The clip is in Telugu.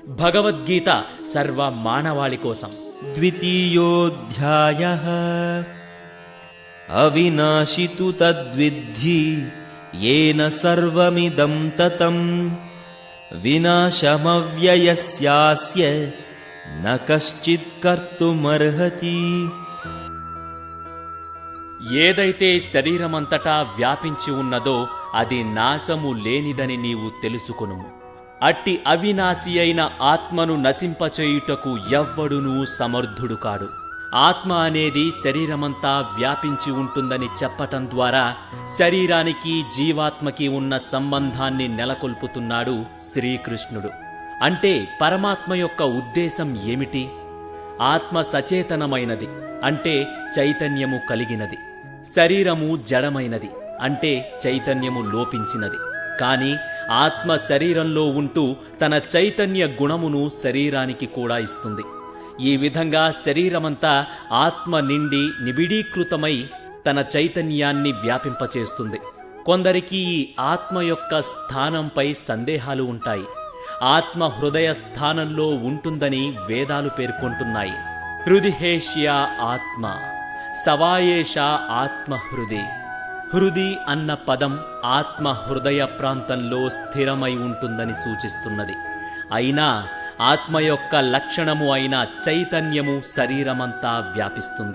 భగవద్గీత సర్వ మానవాళి కోసం. ద్వితీయోऽధ్యాయః అవినాశి తు తద్విద్ధి येन सर्वमिदं ततं వినాశమవ్యయస్యాస్య న కశ్చిత్ కర్తుమర్హతి. ఏదైతే శరీరమంతటా వ్యాపించి ఉన్నదో అది నాశము లేనిదని నీవు తెలుసుకొనుము. అట్టి అవినాశి అయిన ఆత్మను నశింపచేయుటకు ఎవ్వడునూ సమర్థుడు కాడు. ఆత్మ అనేది శరీరమంతా వ్యాపించి ఉంటుందని చెప్పటం ద్వారా శరీరానికి జీవాత్మకి ఉన్న సంబంధాన్ని నెలకొల్పుతున్నాడు శ్రీకృష్ణుడు. అంటే పరమాత్మ యొక్క ఉద్దేశం ఏమిటి? ఆత్మ సచేతనమైనది అంటే చైతన్యము కలిగినది. శరీరము జడమైనది అంటే చైతన్యము లోపించినది. కాని ఆత్మ శరీరంలో ఉంటూ తన చైతన్య గుణమును శరీరానికి కూడా ఇస్తుంది. ఈ విధంగా శరీరమంతా ఆత్మ నిండి నిబిడీకృతమై తన చైతన్యాన్ని వ్యాపింపచేస్తుంది. కొందరికి ఈ ఆత్మ యొక్క స్థానంపై సందేహాలు ఉంటాయి. ఆత్మ హృదయ స్థానంలో ఉంటుందని వేదాలు పేర్కొంటున్నాయి. హృదిహేష్యా ఆత్మ సవాయేషా ఆత్మ హృది. హృది అన్న పదం ఆత్మ హృదయ ప్రాంతంలో స్థిరమై ఉంటుందని సూచిస్తున్నది. అయినా ఆత్మ యొక్క లక్షణము అయిన చైతన్యము శరీరమంతా వ్యాపిస్తుంది.